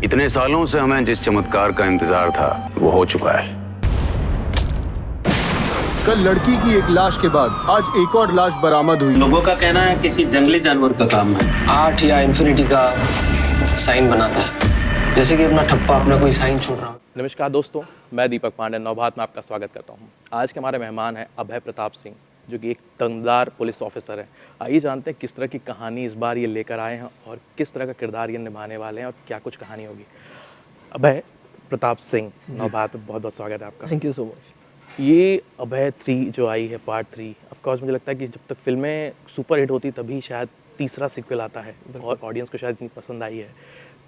इतने सालों से हमें जिस चमत्कार का इंतजार था वो हो चुका है। कल लड़की की एक लाश के बाद आज एक और लाश बरामद हुई। लोगों का कहना है किसी जंगली जानवर का काम है। आर्ट या इन्फिनिटी का साइन बनाता है, जैसे कि अपना ठप्पा अपना कोई साइन छोड़ रहा हो। नमस्कार दोस्तों, मैं दीपक पांडे नवभारत में आपका स्वागत करता हूं। आज के हमारे मेहमान हैं अभय प्रताप सिंह, जो कि एक दमदार पुलिस ऑफिसर है। आइए जानते हैं किस तरह की कहानी इस बार ये लेकर आए हैं और किस तरह का किरदार ये निभाने वाले हैं और क्या कुछ कहानी होगी। अभय प्रताप सिंह, नवभारत में बहुत बहुत स्वागत है आपका। Thank you so much. ये अभय 3 जो आई है, पार्ट 3, ऑफकोर्स मुझे लगता है कि जब तक फिल्में सुपर हिट होती तभी शायद तीसरा सीक्वल आता है और ऑडियंस को शायद इतनी पसंद आई है।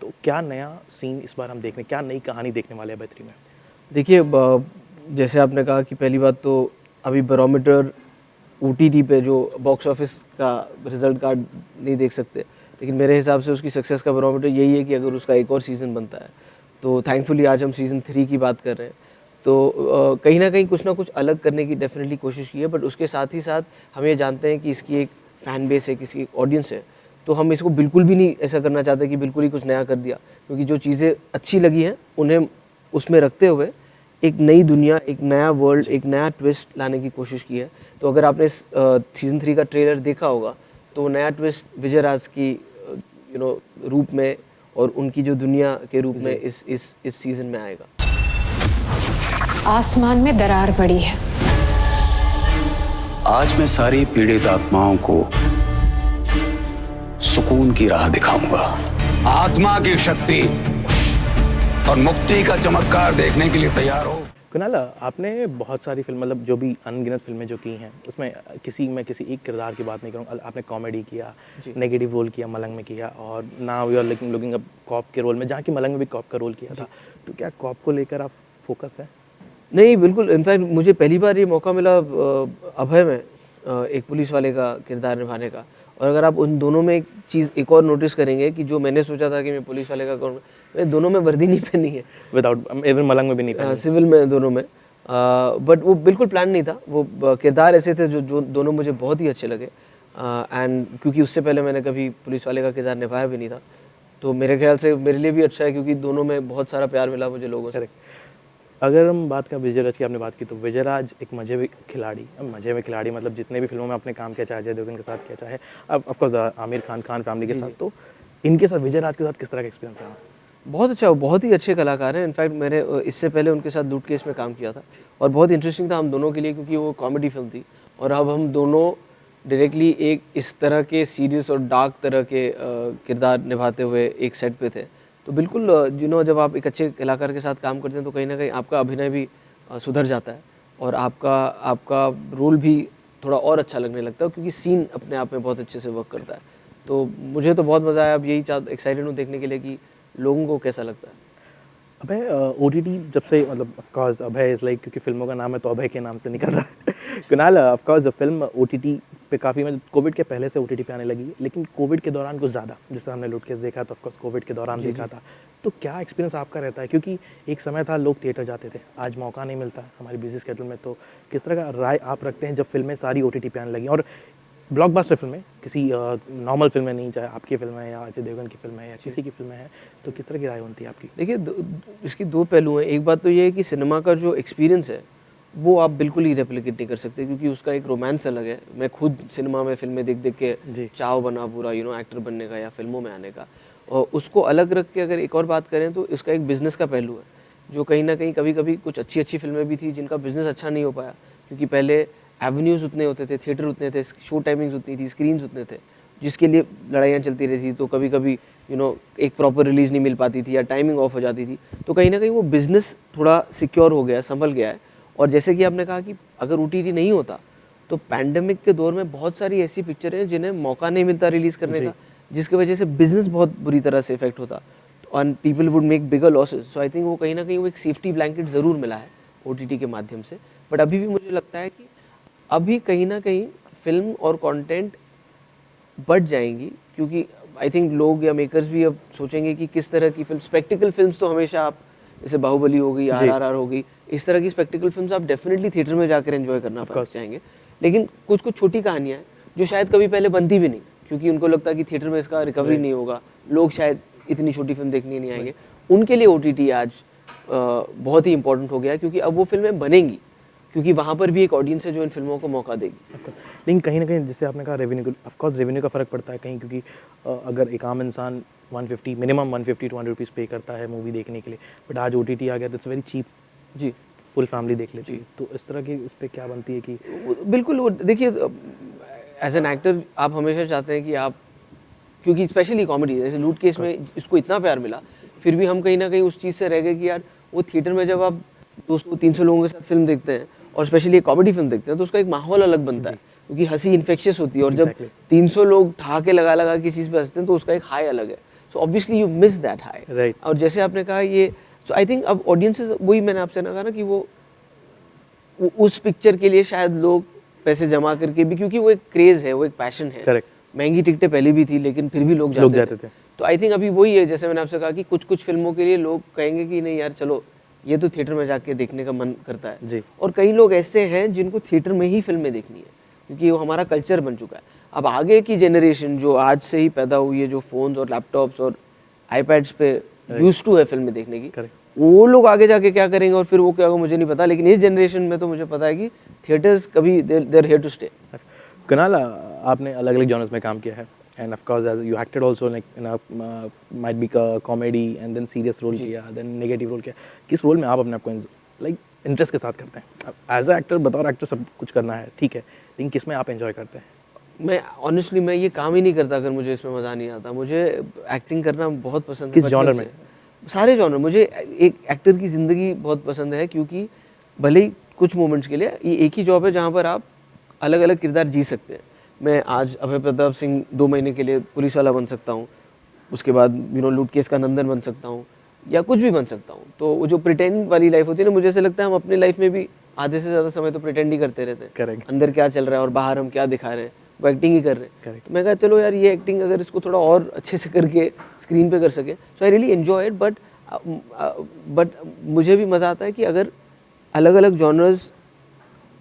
तो क्या नया सीन इस बार हम देखने, क्या नई कहानी देखने वाले हैं अभय 3 में? देखिए, जैसे आपने कहा कि पहली बात तो अभी बैरोमीटर OTT पे जो बॉक्स ऑफिस का रिजल्ट कार्ड नहीं देख सकते, लेकिन मेरे हिसाब से उसकी सक्सेस का बैरोमीटर यही है कि अगर उसका एक और सीज़न बनता है तो थैंकफुली आज हम सीज़न 3 की बात कर रहे हैं। तो कहीं ना कहीं कुछ ना कुछ अलग करने की डेफिनेटली कोशिश की है, बट उसके साथ ही साथ हम ये जानते हैं कि इसकी एक फ़ैन बेस है, किसी ऑडियंस है, तो हम इसको बिल्कुल भी नहीं ऐसा करना चाहते कि बिल्कुल ही कुछ नया कर दिया, क्योंकि जो चीज़ें अच्छी लगी हैं उन्हें उसमें रखते हुए एक नई दुनिया, एक नया वर्ल्ड, एक नया ट्विस्ट लाने की कोशिश की है। तो अगर आपने सीज़न 3 का ट्रेलर देखा होगा तो नया ट्विस्ट विजय राज की रूप में और उनकी जो दुनिया के रूप में इस सीज़न में आएगा। आसमान में दरार पड़ी है। आज मैं सारी पीड़ित आत्माओं को सुकून की राह दिखाऊंगा। आत्मा की शक्ति और मुक्ति का चमत्कार देखने के लिए तैयार हो? कुणाल, आपने बहुत सारी फिल्म, मतलब जो भी अनगिनत फिल्में जो की हैं, उसमें मैं किसी एक किरदार की बात नहीं करूँगा। आपने कॉमेडी किया, नेगेटिव रोल किया, मलंग में किया, और now you are looking up cop के रोल में, जहाँ की मलंग में भी कॉप का रोल किया था। तो क्या कॉप को लेकर आप फोकस है? नहीं, बिल्कुल। इनफैक्ट मुझे पहली बार ये मौका मिला अभय में एक पुलिस वाले का किरदार निभाने का। और अगर आप उन दोनों में एक चीज़ एक और नोटिस करेंगे कि जो मैंने सोचा था कि मैं पुलिस वाले का करूँगा, मैंने दोनों में वर्दी नहीं पहनी है, विदाउट इवन मलंग में भी नहीं पहनी, सिविल में दोनों में। बट वो बिल्कुल प्लान नहीं था। वो किरदार ऐसे थे जो दोनों मुझे बहुत ही अच्छे लगे। एंड क्योंकि उससे पहले मैंने कभी पुलिस वाले का किरदार निभाया भी नहीं था, तो मेरे ख्याल से मेरे लिए भी अच्छा है, क्योंकि दोनों में बहुत सारा प्यार मिला मुझे लोगों से। अगर हम बात करें विजय राज की, आपने बात की, तो विजय राज एक मजे में खिलाड़ी, मतलब जितने भी फिल्मों में आपने काम किया, चाहे अजय देवगन के साथ किया, चाहे अब ऑफकोर्स आमिर खान फैमिली के साथ, तो इनके साथ, विजय राज के साथ किस तरह का एक्सपीरियंस रहा? बहुत अच्छा, बहुत ही अच्छे कलाकार हैं। इनफैक्ट मैंने इससे पहले उनके साथ लूट केस में काम किया था और बहुत इंटरेस्टिंग था हम दोनों के लिए, क्योंकि वो कॉमेडी फिल्म थी और अब हम दोनों डायरेक्टली एक इस तरह के सीरियस और डार्क तरह के किरदार निभाते हुए एक सेट पे थे। तो बिल्कुल जब आप एक अच्छे कलाकार के साथ काम करते हैं तो कहीं ना कहीं आपका अभिनय भी सुधर जाता है और आपका रोल भी थोड़ा और अच्छा लगने लगता है, क्योंकि सीन अपने आप में बहुत अच्छे से वर्क करता है। तो मुझे तो बहुत मज़ा आया। अब यही एक्साइटेड हूँ देखने के लिए कि लोगों को कैसा लगता है। अभय OTT जब से, मतलब ऑफकोर्स अभय इज़ लाइक, क्योंकि फिल्मों का नाम है तो अभय के नाम से निकल रहा है। कुणाल, ऑफकोर्स फिल्म OTT पे काफ़ी, मतलब कोविड के पहले से OTT पे आने लगी, लेकिन कोविड के दौरान कुछ ज़्यादा, जैसे हमने लूट केस देखा तो ऑफकोर्स कोविड के दौरान देखा था। तो क्या एक्सपीरियंस आपका रहता है? क्योंकि एक समय था लोग थिएटर जाते थे, आज मौका नहीं मिलता हमारी बिजी स्केड्यूल में। तो किस तरह का राय आप रखते हैं जब फिल्में सारी OTT पे आने लगी, और ब्लॉकबस्टर फिल्में, किसी नॉर्मल फिल्में नहीं, चाहे आपकी फिल्म है या अजय देवगन की फिल्म है या किसी की फिल्में हैं, तो किस तरह की राय होती है आपकी? देखिए, इसकी दो पहलू हैं। एक बात तो ये है कि सिनेमा का जो एक्सपीरियंस है वो आप बिल्कुल ही रेप्लिकेट नहीं कर सकते, क्योंकि उसका एक रोमांस अलग है। मैं खुद सिनेमा में फिल्में देख देख के चाव बना पूरा एक्टर बनने का या फिल्मों में आने का। और उसको अलग रख के अगर एक और बात करें तो इसका एक बिज़नेस का पहलू है, जो कहीं ना कहीं कभी कभी कुछ अच्छी फिल्में भी थी जिनका बिज़नेस अच्छा नहीं हो पाया, क्योंकि पहले एवेन्यूज़ उतने होते थे, थिएटर उतने थे, शो टाइमिंग्स उतनी थी, स्क्रीन्स उतने थे, जिसके लिए लड़ाइयाँ चलती रहती थी। तो कभी कभी एक प्रॉपर रिलीज़ नहीं मिल पाती थी या टाइमिंग ऑफ हो जाती थी। तो कहीं ना कहीं वो बिज़नेस थोड़ा सिक्योर हो गया, संभल गया है। और जैसे कि आपने कहा कि अगर OTT नहीं होता तो पैंडेमिक के दौर में बहुत सारी ऐसी पिक्चरें हैं जिन्हें मौका नहीं मिलता रिलीज़ करने का, जिसकी वजह से बिज़नेस बहुत बुरी तरह से इफेक्ट होता और people would make bigger losses. So I think वो कहीं ना कहीं वो एक सेफ्टी ब्लैंकेट ज़रूर मिला है OTT के माध्यम से। बट अभी भी मुझे लगता है कि अभी कहीं ना कहीं फिल्म और कंटेंट बढ़ जाएंगी, क्योंकि आई थिंक लोग या मेकर्स भी अब सोचेंगे कि किस तरह की फिल्म, स्पेक्टिकल फिल्म्स तो हमेशा आप, जैसे बाहुबली हो गई, RRR हो गई, इस तरह की स्पेक्टिकल फिल्म्स आप डेफिनेटली थिएटर में जाकर एंजॉय करना चाहेंगे। लेकिन कुछ कुछ छोटी कहानियाँ हैं जो शायद कभी पहले बनती भी नहीं, क्योंकि उनको लगता है कि थिएटर में इसका रिकवरी नहीं होगा, लोग शायद इतनी छोटी फिल्म देखने नहीं आएंगे, उनके लिए OTT आज बहुत ही इंपॉर्टेंट हो गया है, क्योंकि अब वो फिल्में बनेंगी, क्योंकि वहाँ पर भी एक ऑडियंस है जो इन फिल्मों को मौका देगी। लेकिन कहीं ना कहीं जैसे आपने कहा रेवेन्यू, ऑफ कोर्स रेवेन्यू का फ़र्क पड़ता है कहीं, क्योंकि अगर एक आम इंसान 150 मिनिमम 150 200 रुपीज़ पे करता है मूवी देखने के लिए, बट आज OTT आ गया तो इट्स वेरी चीप, जी फुल फैमिली देख लेती है। तो इस तरह की इस पे क्या बनती है कि बिल्कुल वो देखिए, एज एन एक्टर आप हमेशा चाहते हैं कि आप, क्योंकि स्पेशली कॉमेडी जैसे लूट केस में इसको इतना प्यार मिला, फिर भी हम कहीं ना कहीं उस चीज़ से रह गए कि यार वो थिएटर में जब आप 200-300 लोगों के साथ फिल्म देखते हैं और स्पेशली एक कॉमेडी फिल्म देखते हैं तो उसका एक माहौल अलग बनता है, क्योंकि हंसी इन्फेक्शियस होती है, और जब 300 लोग ठहाके लगा लगा किसी चीज़ पे हंसते हैं तो उसका एक हाई अलग है। So obviously you miss that high. और जैसे आपने कहा ये, सो आई थिंक अब ऑडियंसेस, वही मैंने आपसे ना कहा ना कि वो उस पिक्चर के लिए शायद लोग पैसे जमा करके भी, क्योंकि वो एक क्रेज है, वो एक पैशन है। करेक्ट। महंगी टिकटें पहले भी थी लेकिन फिर भी लोग जाते थे। तो आई थिंक अभी वही है, जैसे मैंने आपसे कहा कि कुछ कुछ फिल्मों के लिए लोग कहेंगे कि नहीं यार चलो ये तो थिएटर में जाके देखने का मन करता है जी। और कई लोग ऐसे हैं जिनको थिएटर में ही फिल्में देखनी है, क्योंकि वो हमारा कल्चर बन चुका है। अब आगे की जनरेशन जो आज से ही पैदा हुई है, जो फोन्स और लैपटॉप्स और आईपैड्स पे यूज्ड टू है फिल्में देखने की, वो लोग आगे जाके क्या करेंगे और फिर वो क्या होगा मुझे नहीं पता, लेकिन इस जनरेशन में तो मुझे पता है कि थिएटर्स कभी they're here to stay. Kunal, आपने अलग अलग जॉनर्स में काम किया है, and of course as you acted also like in a might be comedy and then serious role किया, देन नेगेटिव रोल किया। किस रोल में आप अपने आप को लाइक इंटरेस्ट के साथ करते हैं? एज अ एक्टर, बतौर एक्टर सब कुछ करना है ठीक है, लेकिन किस में आप एंजॉय करते हैं? मैं ऑनेस्टली मैं ये काम ही नहीं करता अगर मुझे इसमें मज़ा नहीं आता। मुझे एक्टिंग करना बहुत पसंद है। किस जॉनर में? सारे जॉनर। मुझे एक एक्टर की ज़िंदगी बहुत पसंद है, क्योंकि भले ही कुछ मोमेंट्स के लिए ये एक ही जॉब है जहाँ पर आप अलग अलग किरदार जी सकते हैं। मैं आज अभय प्रताप सिंह 2 महीने के लिए पुलिस वाला बन सकता हूँ, उसके बाद लूट केस का नंदन बन सकता हूँ, या कुछ भी बन सकता हूँ। तो वो जो प्रिटेंड वाली लाइफ होती है ना, मुझे ऐसा लगता है हम अपनी लाइफ में भी आधे से ज़्यादा समय तो प्रिटेंड ही करते रहते हैं। Correct. अंदर क्या चल रहा है और बाहर हम क्या दिखा रहे हैं, वो एक्टिंग ही कर रहे हैं। तो मैं कहा चलो यार ये एक्टिंग अगर इसको थोड़ा और अच्छे से करके स्क्रीन पे कर सके, so I really enjoy it. But मुझे भी मज़ा आता है कि अगर अलग अलग जॉनर्स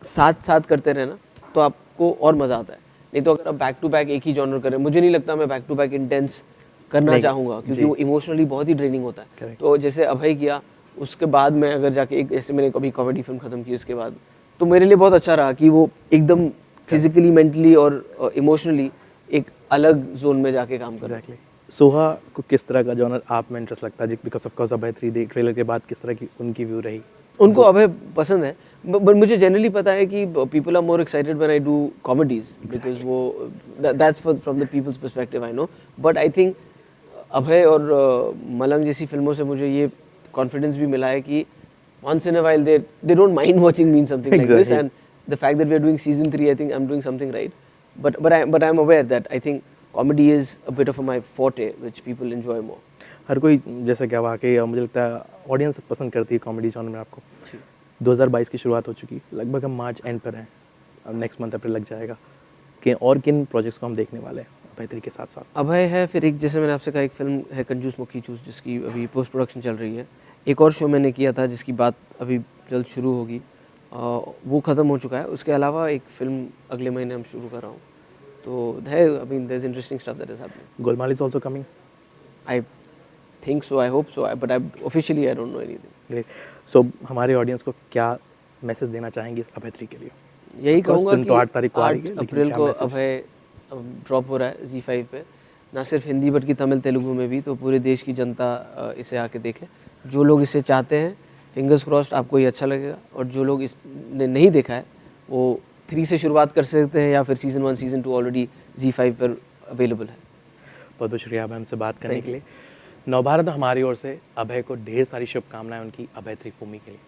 साथ साथ करते रहे ना तो आपको और मज़ा आता है। नहीं तो अगर आप बैक टू बैक एक ही जॉनर करें, मुझे नहीं लगता मैं बैक टू बैक इंटेंस करना चाहूँगा, क्योंकि वो इमोशनली बहुत ही ड्रेनिंग होता है। तो जैसे अभय किया, उसके बाद मैं अगर जाके एक, जैसे मैंने कभी कॉमेडी फिल्म ख़त्म की उसके बाद, तो मेरे लिए बहुत अच्छा रहा कि वो एकदम फिजिकली, मेंटली और इमोशनली एक अलग जोन में जाके काम कर रहा है। सोहा को किस तरह का जॉनर आप में इंटरेस्ट लगता है? Because of course Abhay 3 trailer के बाद किस तरह की उनकी व्यू रही? उनको अभय पसंद है, बट मुझे जनरली पता है कि people are more excited when I do comedies, because वो that's from the people's perspective I know. But I think Abhay और मलंग जैसी फिल्मों से मुझे ये कॉन्फिडेंस भी मिला है कि once in a while they don't mind watching me in something like this, and the fact that we are doing season 3, I think I'm doing something right. But I'm aware that I think comedy is a bit of my forte, which people enjoy more. हर कोई जैसा क्या वाकई मुझे लगता है audience पसंद करती है कॉमेडी जॉनर में आपको। 2022 की शुरुआत हो चुकी, लगभग हम मार्च एंड पर हैं, अब नेक्स्ट मंथ अप्रैल लग जाएगा। कि और किन प्रोजेक्ट्स को हम देखने वाले हैं अभय 3 के साथ साथ? अभय है, फिर एक जैसे मैंने आपसे कहा एक फिल्म है कंजूस मुखी चूस, जिसकी अभी पोस्ट प्रोडक्शन चल रही है। एक और शो मैंने किया था जिसकी बात अभी जल्द शुरू होगी, वो ख़त्म हो चुका है। उसके अलावा एक फिल्म अगले महीने हम शुरू कर रहा हूँ, तो है I mean there is interesting stuff that is happening. Golmaal is also coming? I think so, I hope so, but I officially I don't know anything. Great. So हमारे ऑडियंस को क्या मैसेज देना चाहेंगे इस अभय 3 के लिए? यही कहूँगा कि 8 तारीख को आ रही है, 8 अप्रैल को अभय ड्रॉप हो रहा है ZEE5 पे, ना सिर्फ हिंदी बल्कि तमिल तेलुगु में भी। तो पूरे देश की जनता इसे आके देखे। जो लोग इसे चाहते हैं, फिंगर्स क्रॉस्ड आपको ये अच्छा लगेगा, और जो लोग इसने नहीं देखा है वो 3 से शुरुआत कर सकते हैं, या फिर सीज़न 1 सीज़न 2 ऑलरेडी ZEE5 पर अवेलेबल है। बहुत बहुत शुक्रिया अभय हमसे बात करने के लिए। नवभारत हमारी ओर से अभय को ढेर सारी शुभकामनाएं उनकी अभय 3 फिल्म के लिए।